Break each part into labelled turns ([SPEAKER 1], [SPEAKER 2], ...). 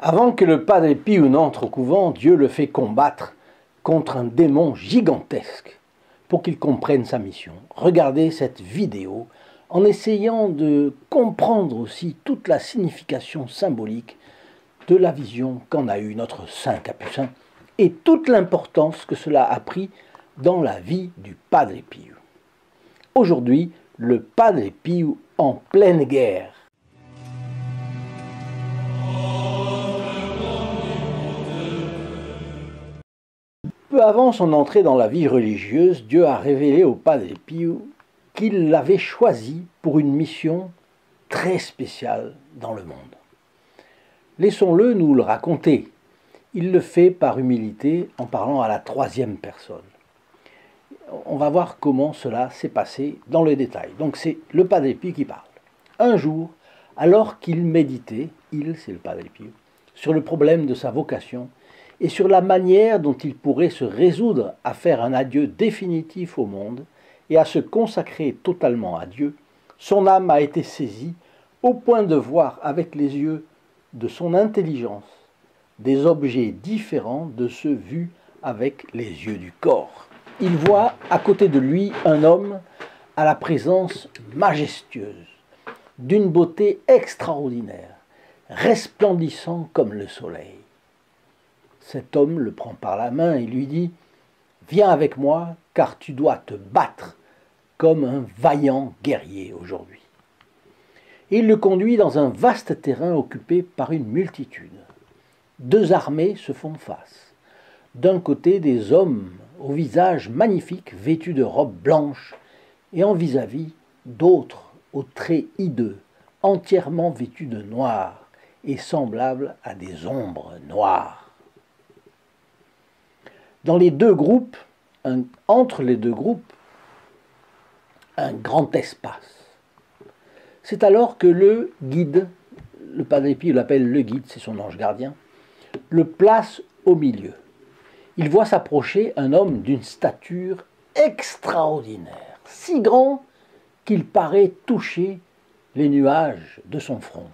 [SPEAKER 1] Avant que le Padre Pio n'entre au couvent, Dieu le fait combattre contre un démon gigantesque pour qu'il comprenne sa mission. Regardez cette vidéo en essayant de comprendre aussi toute la signification symbolique de la vision qu'en a eue notre Saint Capucin et toute l'importance que cela a pris dans la vie du Padre Pio. Aujourd'hui, le Padre Pio en pleine guerre. Peu avant son entrée dans la vie religieuse, Dieu a révélé au Padre Pio qu'il l'avait choisi pour une mission très spéciale dans le monde. Laissons-le nous le raconter. Il le fait par humilité en parlant à la troisième personne. On va voir comment cela s'est passé dans le détail. Donc c'est le Padre Pio qui parle. Un jour, alors qu'il méditait, c'est le Padre Pio, sur le problème de sa vocation et sur la manière dont il pourrait se résoudre à faire un adieu définitif au monde et à se consacrer totalement à Dieu, son âme a été saisie au point de voir avec les yeux de son intelligence des objets différents de ceux vus avec les yeux du corps. Il voit à côté de lui un homme à la présence majestueuse, d'une beauté extraordinaire, resplendissant comme le soleil. Cet homme le prend par la main et lui dit « Viens avec moi, car tu dois te battre comme un vaillant guerrier aujourd'hui. » Et il le conduit dans un vaste terrain occupé par une multitude. Deux armées se font face. D'un côté, des hommes au visage magnifique, vêtus de robes blanches, et en vis-à-vis, d'autres aux traits hideux, entièrement vêtus de noir et semblables à des ombres noires. Dans les deux groupes, entre les deux groupes, un grand espace. C'est alors que le guide, le Padre Pio l'appelle le guide, c'est son ange gardien, le place au milieu. Il voit s'approcher un homme d'une stature extraordinaire, si grand qu'il paraît toucher les nuages de son front.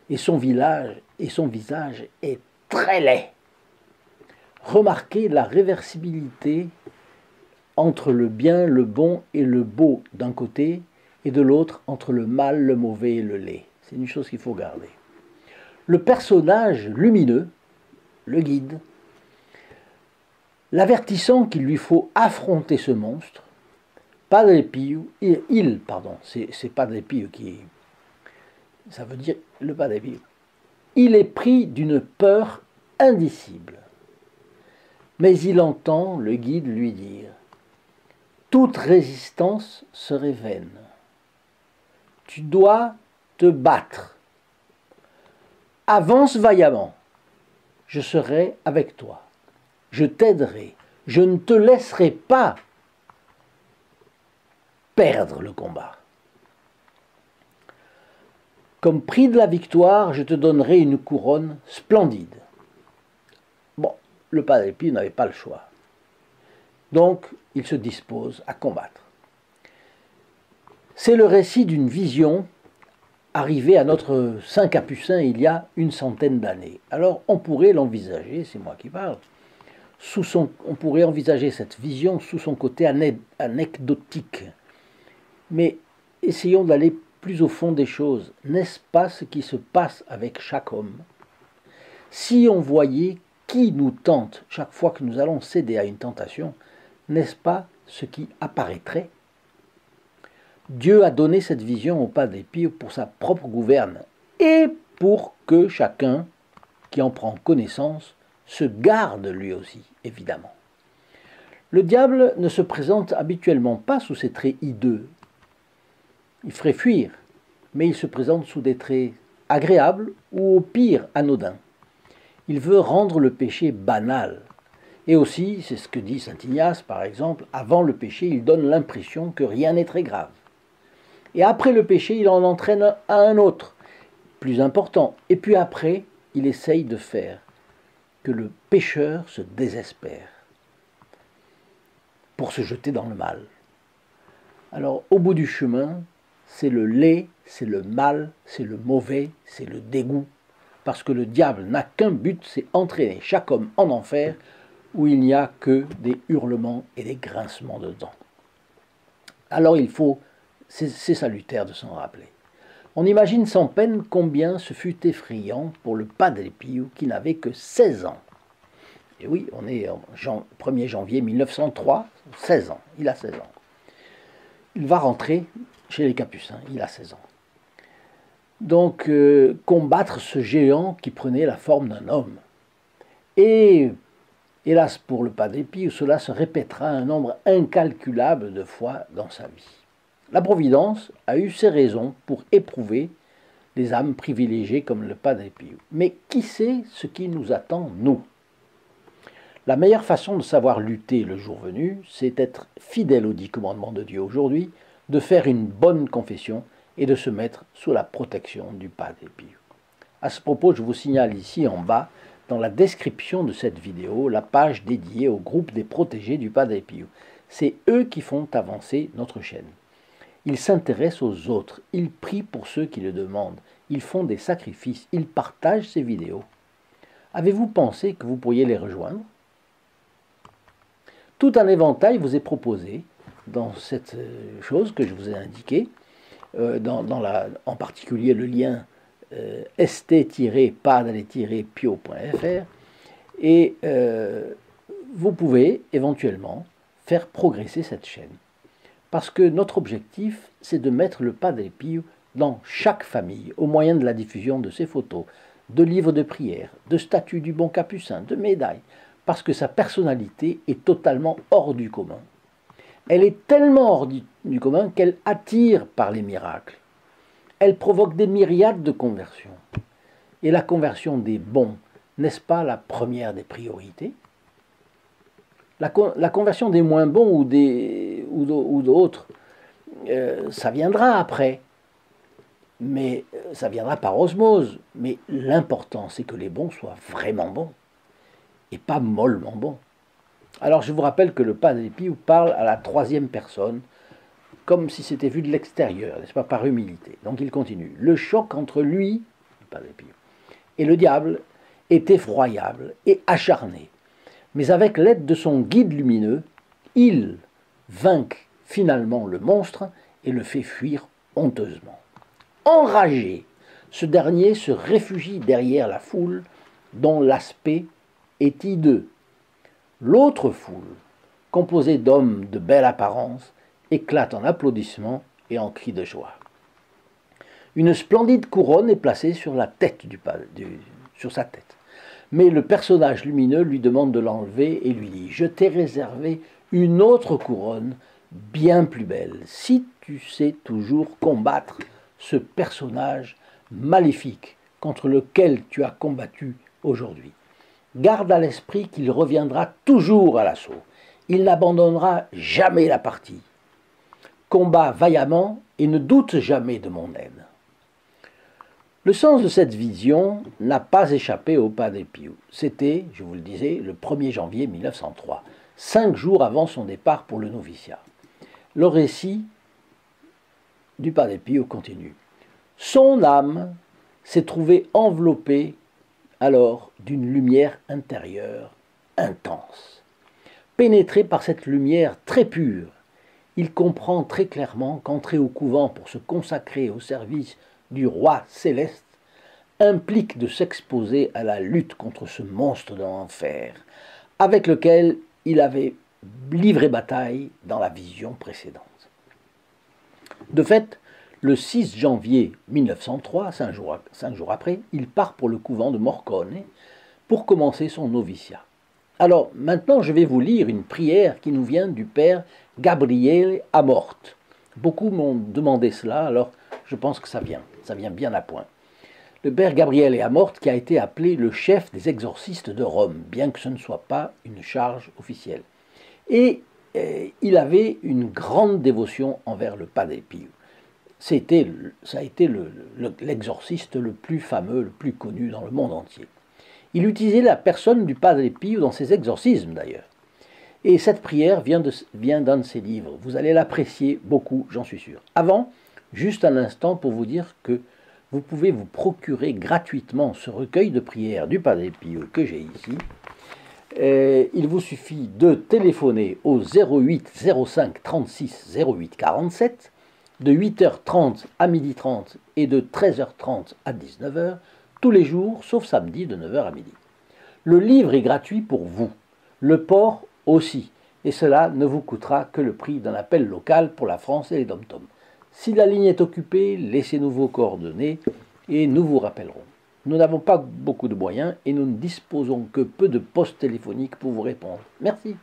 [SPEAKER 1] Et son visage est très laid. Remarquez la réversibilité entre le bien, le bon et le beau d'un côté, et de l'autre entre le mal, le mauvais et le laid. C'est une chose qu'il faut garder. Le personnage lumineux, le guide, l'avertissant qu'il lui faut affronter ce monstre, Padre Pio, c'est Padre Pio qui, ça veut dire le Padre Pio, il est pris d'une peur indicible. Mais il entend le guide lui dire « Toute résistance serait vaine. Tu dois te battre. Avance vaillamment. Je serai avec toi. Je t'aiderai. Je ne te laisserai pas perdre le combat. Comme prix de la victoire, je te donnerai une couronne splendide. » Bon, le Padre Pio n'avait pas le choix. Donc, il se dispose à combattre. C'est le récit d'une vision arrivée à notre Saint Capucin il y a une centaine d'années. Alors, on pourrait l'envisager, c'est moi qui parle, on pourrait envisager cette vision sous son côté anecdotique. Mais essayons d'aller plus au fond des choses. N'est-ce pas ce qui se passe avec chaque homme? Si on voyait qui nous tente chaque fois que nous allons céder à une tentation, n'est-ce pas ce qui apparaîtrait? Dieu a donné cette vision au Padre Pio pour sa propre gouverne et pour que chacun qui en prend connaissance se garde lui aussi, évidemment. Le diable ne se présente habituellement pas sous ses traits hideux. Il ferait fuir, mais il se présente sous des traits agréables ou au pire anodins. Il veut rendre le péché banal. Et aussi, c'est ce que dit saint Ignace par exemple, avant le péché, il donne l'impression que rien n'est très grave. Et après le péché, il en entraîne à un autre, plus important. Et puis après, il essaye de faire que le pécheur se désespère pour se jeter dans le mal. Alors, au bout du chemin, c'est le laid, c'est le mal, c'est le mauvais, c'est le dégoût, parce que le diable n'a qu'un but, c'est entraîner chaque homme en enfer, où il n'y a que des hurlements et des grincements de dents. Alors c'est salutaire de s'en rappeler. On imagine sans peine combien ce fut effrayant pour le Padre Pio qui n'avait que 16 ans. Et oui, on est en 1er janvier 1903, 16 ans, il a 16 ans. Il va rentrer chez les Capucins, il a 16 ans. Donc, combattre ce géant qui prenait la forme d'un homme. Et, hélas pour le Padre Pio, cela se répétera un nombre incalculable de fois dans sa vie. La Providence a eu ses raisons pour éprouver les âmes privilégiées comme le Padre Pio. Mais qui sait ce qui nous attend, nous? La meilleure façon de savoir lutter le jour venu, c'est d'être fidèle aux 10 commandements de Dieu aujourd'hui, de faire une bonne confession et de se mettre sous la protection du Padre Pio. À ce propos, je vous signale ici en bas, dans la description de cette vidéo, la page dédiée au groupe des protégés du Padre Pio. C'est eux qui font avancer notre chaîne. Ils s'intéressent aux autres, ils prient pour ceux qui le demandent, ils font des sacrifices, ils partagent ces vidéos. Avez-vous pensé que vous pourriez les rejoindre? Tout un éventail vous est proposé dans cette chose que je vous ai indiquée, en particulier le lien st-padre-pio.fr, et vous pouvez éventuellement faire progresser cette chaîne. Parce que notre objectif, c'est de mettre le Padre Pio dans chaque famille, au moyen de la diffusion de ses photos, de livres de prière, de statues du bon capucin, de médailles, parce que sa personnalité est totalement hors du commun. Elle est tellement hors du commun qu'elle attire par les miracles. Elle provoque des myriades de conversions. Et la conversion des bons, n'est-ce pas la première des priorités? La conversion des moins bons ou d'autres, ça viendra après. Mais ça viendra par osmose. Mais l'important, c'est que les bons soient vraiment bons. Et pas mollement bons. Alors je vous rappelle que le Padre Pio parle à la 3e personne, comme si c'était vu de l'extérieur, n'est-ce pas, par humilité. Donc il continue. Le choc entre lui, le Padre Pio, et le diable est effroyable et acharné. Mais avec l'aide de son guide lumineux, il vainc finalement le monstre et le fait fuir honteusement. Enragé, ce dernier se réfugie derrière la foule dont l'aspect est hideux. L'autre foule, composée d'hommes de belle apparence, éclate en applaudissements et en cris de joie. Une splendide couronne est placée sur la tête sur sa tête. Mais le personnage lumineux lui demande de l'enlever et lui dit « Je t'ai réservé une autre couronne bien plus belle, si tu sais toujours combattre ce personnage maléfique contre lequel tu as combattu aujourd'hui. Garde à l'esprit qu'il reviendra toujours à l'assaut. Il n'abandonnera jamais la partie. Combat vaillamment et ne doute jamais de mon aide. » Le sens de cette vision n'a pas échappé au Padre Pio. C'était, je vous le disais, le 1er janvier 1903, 5 jours avant son départ pour le noviciat. Le récit du Padre Pio continue. Son âme s'est trouvée enveloppée alors d'une lumière intérieure intense. Pénétré par cette lumière très pure, il comprend très clairement qu'entrer au couvent pour se consacrer au service du roi céleste implique de s'exposer à la lutte contre ce monstre de l'enfer, avec lequel il avait livré bataille dans la vision précédente. De fait, le 6 janvier 1903, 5 jours après, il part pour le couvent de Morcone pour commencer son noviciat. Alors, maintenant, je vais vous lire une prière qui nous vient du père Gabriele Amort. Beaucoup m'ont demandé cela, alors je pense que ça vient bien à point. Le père Gabriele Amort qui a été appelé le chef des exorcistes de Rome, bien que ce ne soit pas une charge officielle. Et il avait une grande dévotion envers le Padre Pio. Ça a été l'exorciste le plus fameux, le plus connu dans le monde entier. Il utilisait la personne du Padre Pio dans ses exorcismes d'ailleurs. Et cette prière vient d'un de ses livres. Vous allez l'apprécier beaucoup, j'en suis sûr. Avant, juste un instant pour vous dire que vous pouvez vous procurer gratuitement ce recueil de prières du Padre Pio que j'ai ici. Il vous suffit de téléphoner au 08 05 36 08 47 de 8h30 à 12h30 et de 13h30 à 19h tous les jours, sauf samedi de 9h à midi. Le livre est gratuit pour vous, le port aussi, et cela ne vous coûtera que le prix d'un appel local pour la France et les dom-toms. Si la ligne est occupée, laissez-nous vos coordonnées et nous vous rappellerons. Nous n'avons pas beaucoup de moyens et nous ne disposons que peu de postes téléphoniques pour vous répondre. Merci.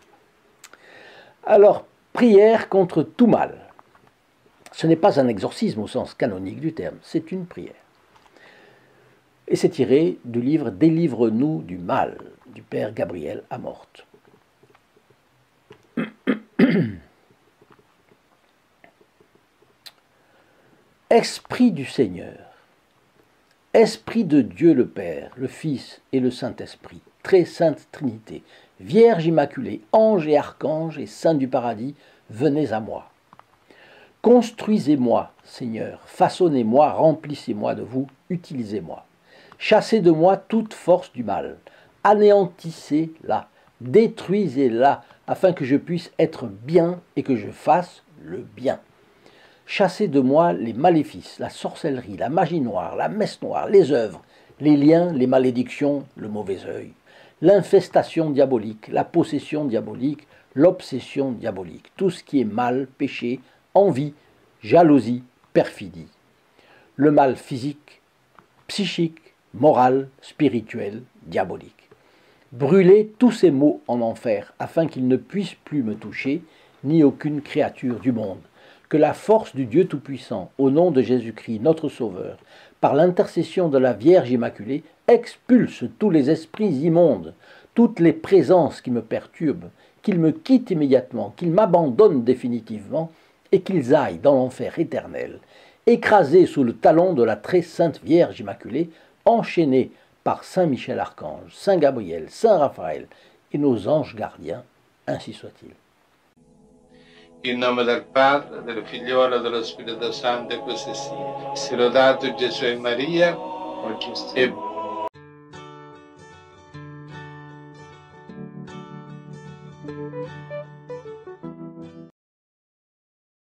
[SPEAKER 1] Alors, prière contre tout mal. Ce n'est pas un exorcisme au sens canonique du terme, c'est une prière. Et c'est tiré du livre « Délivre-nous du mal » du Père Gabriel Amorth. Esprit du Seigneur, Esprit de Dieu le Père, le Fils et le Saint-Esprit, très sainte Trinité, Vierge Immaculée, anges et archanges et saints du paradis, venez à moi. Construisez-moi, Seigneur, façonnez-moi, remplissez-moi de vous, utilisez-moi. Chassez de moi toute force du mal, anéantissez-la, détruisez-la, afin que je puisse être bien et que je fasse le bien. Chassez de moi les maléfices, la sorcellerie, la magie noire, la messe noire, les œuvres, les liens, les malédictions, le mauvais œil, l'infestation diabolique, la possession diabolique, l'obsession diabolique, tout ce qui est mal, péché, envie, jalousie, perfidie. Le mal physique, psychique, moral, spirituel, diabolique. Brûlez tous ces maux en enfer, afin qu'ils ne puissent plus me toucher, ni aucune créature du monde. Que la force du Dieu Tout-Puissant, au nom de Jésus-Christ, notre Sauveur, par l'intercession de la Vierge Immaculée, expulse tous les esprits immondes, toutes les présences qui me perturbent, qu'ils me quittent immédiatement, qu'ils m'abandonnent définitivement, et qu'ils aillent dans l'enfer éternel, écrasés sous le talon de la très sainte Vierge Immaculée, enchaînés par Saint Michel Archange, Saint Gabriel, Saint Raphaël et nos anges gardiens, ainsi soit-il.
[SPEAKER 2] In nome del Padre, del Figliolo e dello Spirito Santo, e così sia. Sia lodato Gesù e Maria, e